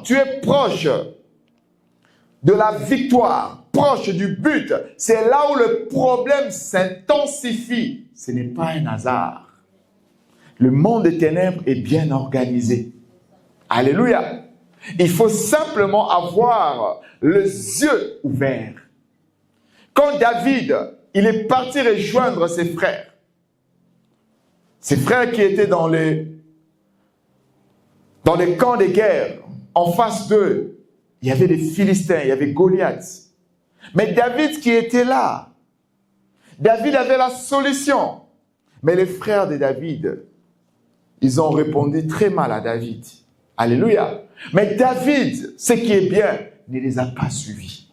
tu es proche de la victoire, proche du but, c'est là où le problème s'intensifie. Ce n'est pas un hasard. Le monde des ténèbres est bien organisé. Alléluia. Il faut simplement avoir les yeux ouverts. Quand David, il est parti rejoindre ses frères qui étaient dans les camps de guerre, en face d'eux, il y avait des Philistins, il y avait Goliath. Mais David qui était là, David avait la solution. Mais les frères de David, ils ont répondu très mal à David. Alléluia. Mais David, ce qui est bien, ne les a pas suivis.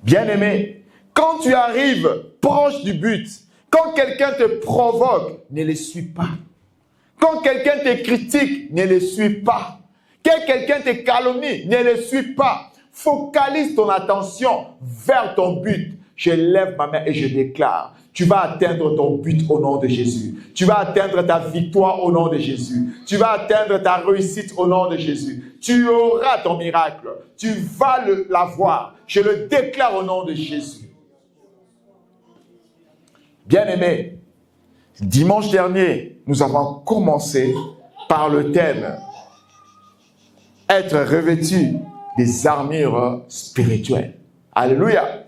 Bien-aimé, quand tu arrives proche du but, quand quelqu'un te provoque, ne les suis pas. Quand quelqu'un te critique, ne les suis pas. Quand quelqu'un te calomnie, ne les suis pas. Focalise ton attention vers ton but. Je lève ma main et je déclare, tu vas atteindre ton but au nom de Jésus. Tu vas atteindre ta victoire au nom de Jésus. Tu vas atteindre ta réussite au nom de Jésus. Tu auras ton miracle. Tu vas l'avoir. Je le déclare au nom de Jésus. Bien-aimés, dimanche dernier, nous avons commencé par le thème « Être revêtu des armures spirituelles ». Alléluia.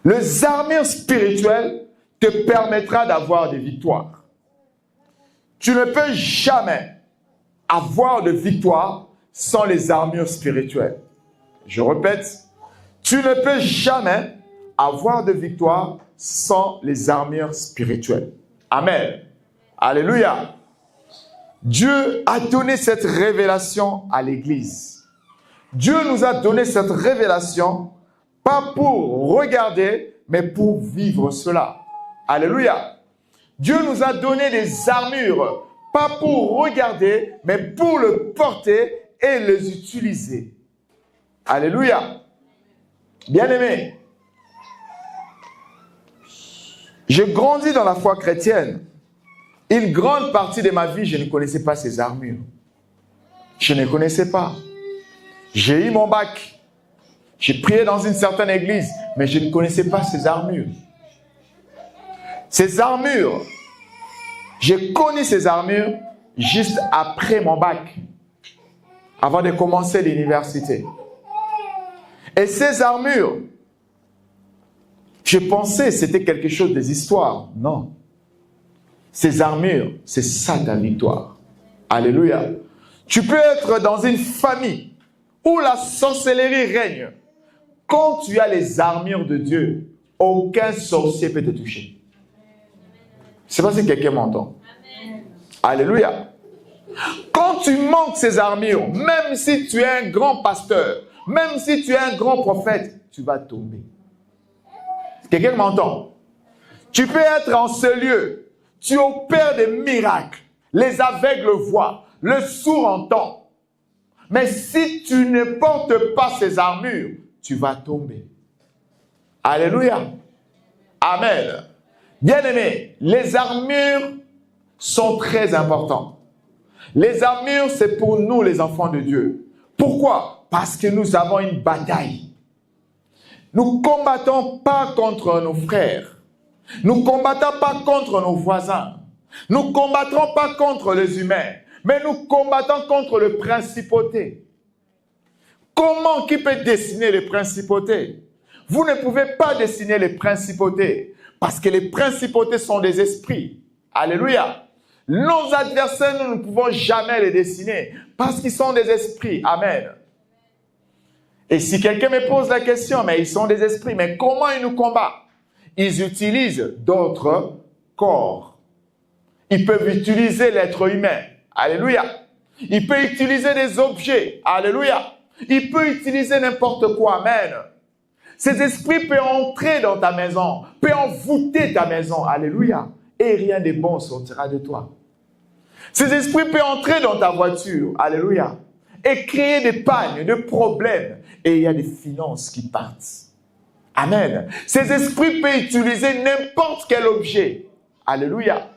Les armures spirituelles te permettra d'avoir des victoires. Tu ne peux jamais avoir de victoire sans les armures spirituelles. Je répète, tu ne peux jamais avoir de victoire sans les armures spirituelles. Amen. Alléluia. Dieu a donné cette révélation à l'Église. Dieu nous a donné cette révélation pas pour regarder, mais pour vivre cela. Alléluia. Dieu nous a donné des armures, pas pour regarder, mais pour le porter et les utiliser. Alléluia. Bien-aimés, j'ai grandi dans la foi chrétienne. Une grande partie de ma vie, je ne connaissais pas ces armures. Je ne connaissais pas. J'ai eu mon bac. J'ai prié dans une certaine église, mais je ne connaissais pas ces armures. Ces armures, j'ai connu ces armures juste après mon bac, avant de commencer l'université. Et ces armures, je pensais que c'était quelque chose des histoires. Non. Ces armures, c'est ça ta victoire. Alléluia. Tu peux être dans une famille où la sorcellerie règne. Quand tu as les armures de Dieu, aucun sorcier peut te toucher. Je ne sais pas si quelqu'un m'entend. Alléluia. Quand tu manques ces armures, même si tu es un grand pasteur, même si tu es un grand prophète, tu vas tomber. Quelqu'un m'entend? Tu peux être en ce lieu, tu opères des miracles, les aveugles voient, le sourd entend. Mais si tu ne portes pas ces armures, tu vas tomber. Alléluia. Amen. Bien-aimés, les armures sont très importantes. Les armures, c'est pour nous, les enfants de Dieu. Pourquoi? Parce que nous avons une bataille. Nous ne combattons pas contre nos frères. Nous ne combattons pas contre nos voisins. Nous ne combattrons pas contre les humains. Mais nous combattons contre les principautés. Comment qui peut dessiner les principautés? Vous ne pouvez pas dessiner les principautés parce que les principautés sont des esprits. Alléluia. Nos adversaires, nous ne pouvons jamais les dessiner parce qu'ils sont des esprits. Amen. Et si quelqu'un me pose la question, mais ils sont des esprits, mais comment ils nous combattent? Ils utilisent d'autres corps. Ils peuvent utiliser l'être humain. Alléluia. Ils peuvent utiliser des objets. Alléluia. Ils peuvent utiliser n'importe quoi. Amen. Ces esprits peuvent entrer dans ta maison, peuvent envoûter ta maison. Alléluia. Et rien de bon sortira de toi. Ces esprits peuvent entrer dans ta voiture. Alléluia. Et créer des pannes, des problèmes. Et il y a des finances qui partent. Amen. Ces esprits peuvent utiliser n'importe quel objet. Alléluia.